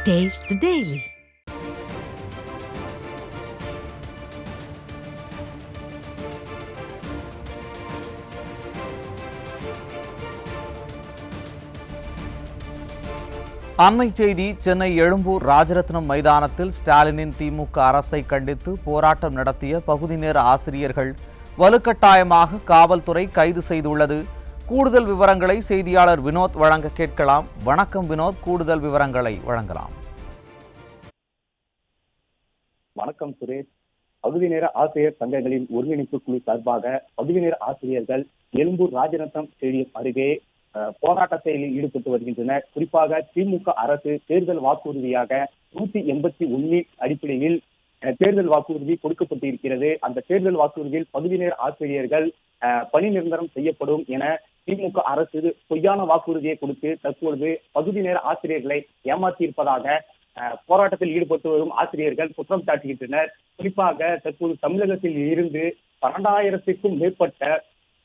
Taste the Daily. அண்மை செய்தி. சென்னை எழும்பூர் ராஜரத்னம் மைதானத்தில் ஸ்டாலினின் திமுக அரசை கண்டித்து போராட்டம் நடத்திய பகுதி நேர ஆசிரியர்கள் வலுக்கட்டாயமாக காவல்துறை கைது செய்துள்ளது. கூடுதல் விவரங்களை செய்தியாளர் வினோத் வழங்க கேட்கலாம். வணக்கம் வினோத், கூடுதல் விவரங்களை வழங்கலாம். வணக்கம் சுரேஷ். பகுதி நேர ஆசிரியர் சங்கங்களின் ஒருங்கிணைப்பு குழு சார்பாக பகுதி நேர ஆசிரியர்கள் எழும்பூர் ராஜரத்னம் ஸ்டேடியம் அருகே போராட்டத்தில் ஈடுபட்டு வருகின்றனர். குறிப்பாக திமுக அரசு தேர்தல் வாக்குறுதியாக 181 அடிப்படையில் தேர்தல் வாக்குறுதி கொடுக்கப்பட்டிருக்கிறது. அந்த தேர்தல் வாக்குறுதியில் பகுதி நேர ஆசிரியர்கள் பணி நிரந்தரம் செய்யப்படும் என திமுக அரசு பொய்யான வாக்குறுதியை கொடுத்து தற்பொழுது பகுதி நேர ஆசிரியர்களை ஏமாற்றியிருப்பதாக போராட்டத்தில் ஈடுபட்டு வரும் ஆசிரியர்கள் குற்றம் சாட்டுகின்றனர். குறிப்பாக தற்போது தமிழகத்தில் இருந்து 12,000க்கும் மேற்பட்ட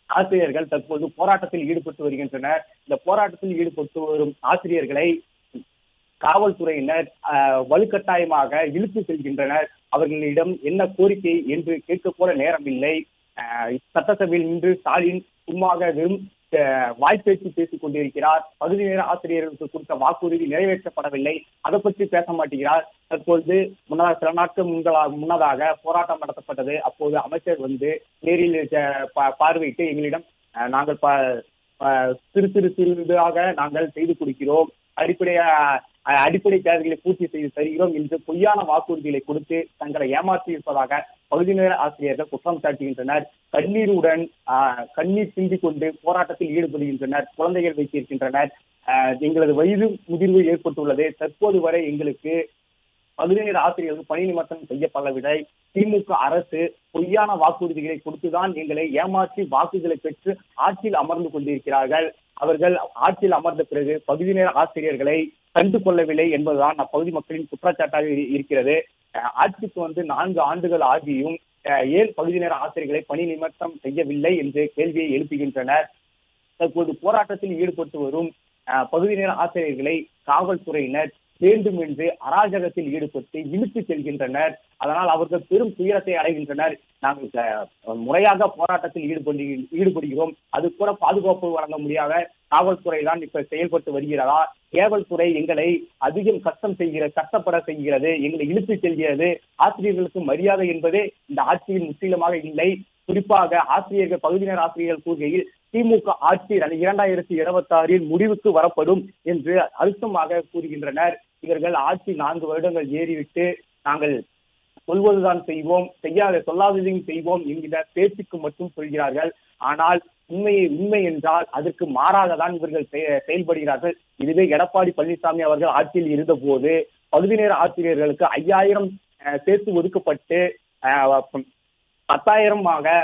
ஆசிரியர்கள் தற்போது போராட்டத்தில் ஈடுபட்டு வருகின்றனர். இந்த போராட்டத்தில் ஈடுபட்டு வரும் ஆசிரியர்களை காவல்துறையினர் வலுக்கட்டாயமாக இழுத்து செல்கின்றனர். அவர்களிடம் என்ன கோரிக்கை என்று கேட்க கூட நேரமில்லை. சட்டசபையில் நின்று ஸ்டாலின் சும்மாக வெறும் வாய்ப்பேச்சு பேசிக் கொண்டிருக்கிறார். பகுதி நேர ஆசிரியர்களுக்கு கொடுத்த வாக்குறுதி நிறைவேற்றப்படவில்லை, அதை பற்றி பேச மாட்டேங்கிறார். தற்பொழுது சில நாட்கள் முன்னதாக போராட்டம் நடத்தப்பட்டது. அப்போது அமைச்சர் வந்து நேரில் பார்வையிட்டு எங்களிடம் நாங்கள் சிறிதாக நாங்கள் செய்து கொடுக்கிறோம், அடிப்படை தேவைகளை பூர்த்தி செய்து தருகிறோம் என்று பொய்யான வாக்குறுதிகளை கொடுத்து தங்களை ஏமாற்றி இருப்பதாக பகுதி நேர ஆசிரியர்கள் குற்றம் சாட்டுகின்றனர். கண்ணீர் சிந்திக் கொண்டு போராட்டத்தில் ஈடுபடுகின்றனர். குழந்தைகள் வைத்திருக்கின்றனர். எங்களது வயது முதிர்வு ஏற்பட்டுள்ளது. தற்போது வரை எங்களுக்கு பகுதி நேர ஆசிரியர்கள் பணி நிமித்தம் செய்யப்படவில்லை. திமுக அரசு பொய்யான வாக்குறுதிகளை கொடுத்துதான் எங்களை ஏமாற்றி வாக்குகளை பெற்று ஆட்சியில் அமர்ந்து கொண்டிருக்கிறார்கள். அவர்கள் ஆட்சியில் அமர்ந்த பிறகு பகுதி நேர ஆசிரியர்களை கண்டு கொள்ளவில்லை என்பதுதான் அப்பகுதி மக்களின் குற்றச்சாட்டாக இருக்கிறது. ஆட்சிக்கு வந்து 4 ஆண்டுகள் ஆகியும் ஏன் பகுதி நேர ஆசிரியர்களை பணி நிமித்தம் செய்யவில்லை என்று கேள்வியை எழுப்புகின்றனர். தற்போது போராட்டத்தில் ஈடுபட்டு வரும் பகுதி நேர ஆசிரியர்களை காவல்துறையினர் வேண்டுமென்று அராஜகத்தில் ஈடுபட்டு இழுத்து செல்கின்றனர். அதனால் அவர்கள் பெரும் துயரத்தை அடைகின்றனர். நாங்கள் முறையாக போராட்டத்தில் ஈடுபடுகிறோம், அது கூட பாதுகாப்பு வழங்க முடியாத காவல்துறை தான் இப்ப செயல்பட்டு வருகிறதா? காவல்துறை எங்களை அதிகம் கஷ்டப்பட செய்கிறது, எங்களை இழுத்து செல்கிறது. ஆசிரியர்களுக்கு மரியாதை என்பதே இந்த ஆட்சியில் முற்றிலுமாக இல்லை. குறிப்பாக ஆசிரியர்கள் பகுதி நேர ஆசிரியர்கள் கூறுகையில் திமுக ஆட்சி 2026 முடிவுக்கு வரப்படும் என்று அழுத்தமாக கூறுகின்றனர். இவர்கள் ஆட்சி 4 வருடங்கள் ஏறிவிட்டு நாங்கள் சொல்வதுதான் செய்வோம், சொல்லாததையும் செய்வோம் என்கிற பேச்சுக்கு மட்டும் சொல்கிறார்கள். ஆனால் உண்மை என்றால் அதற்கு மாறாக தான் இவர்கள் செயல்படுகிறார்கள். இதுவே எடப்பாடி பழனிசாமி அவர்கள் ஆட்சியில் இருந்த போது பகுதி நேர ஆசிரியர்களுக்கு 5,000 சேர்த்து ஒதுக்கப்பட்டு 10,000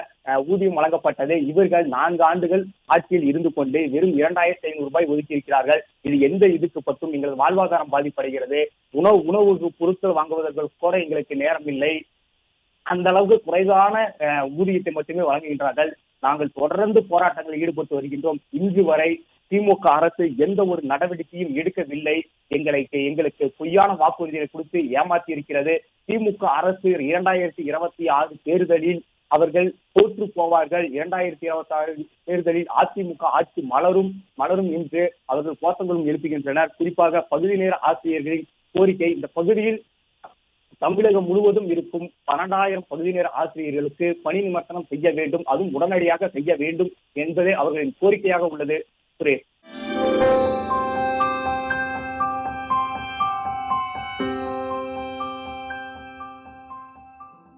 ஊதியம் வழங்கப்பட்டது. இவர்கள் 4 ஆண்டுகள் ஆட்சியில் இருந்து கொண்டு வெறும் 2,500 ரூபாய் ஒதுக்கியிருக்கிறார்கள். இது எந்த இதுக்கு பற்றும் எங்களது வாழ்வாதாரம் பாதிப்படைகிறது. உணவு பொருட்கள் வாங்குவதற்கு கூட எங்களுக்கு நேரம் இல்லை. அந்த அளவுக்கு குறைவான ஊதியத்தை மட்டுமே வழங்குகின்றார்கள். நாங்கள் தொடர்ந்து போராட்டங்களில் ஈடுபட்டு வருகின்றோம். இன்று வரை திமுக அரசு எந்த ஒரு நடவடிக்கையும் எடுக்கவில்லை. எங்களுக்கு பொய்யான வாக்குறுதிகளை கொடுத்து ஏமாற்றி இருக்கிறது. திமுக அரசு 2026 தேர்தலில் அவர்கள் தோற்று போவார்கள். 2026 தேர்தலில் அதிமுக ஆட்சி மலரும் என்று அவர்கள் கோஷங்களும் எழுப்புகின்றனர். குறிப்பாக பகுதி நேர ஆசிரியர்களின் கோரிக்கை, இந்த பகுதியில் தமிழகம் முழுவதும் இருக்கும் 12,000 பகுதி நேர ஆசிரியர்களுக்கு பணி நிமித்தம் செய்ய வேண்டும், அதுவும் உடனடியாக செய்ய வேண்டும் என்பதே அவர்களின் கோரிக்கையாக உள்ளது. சுரேஷ்.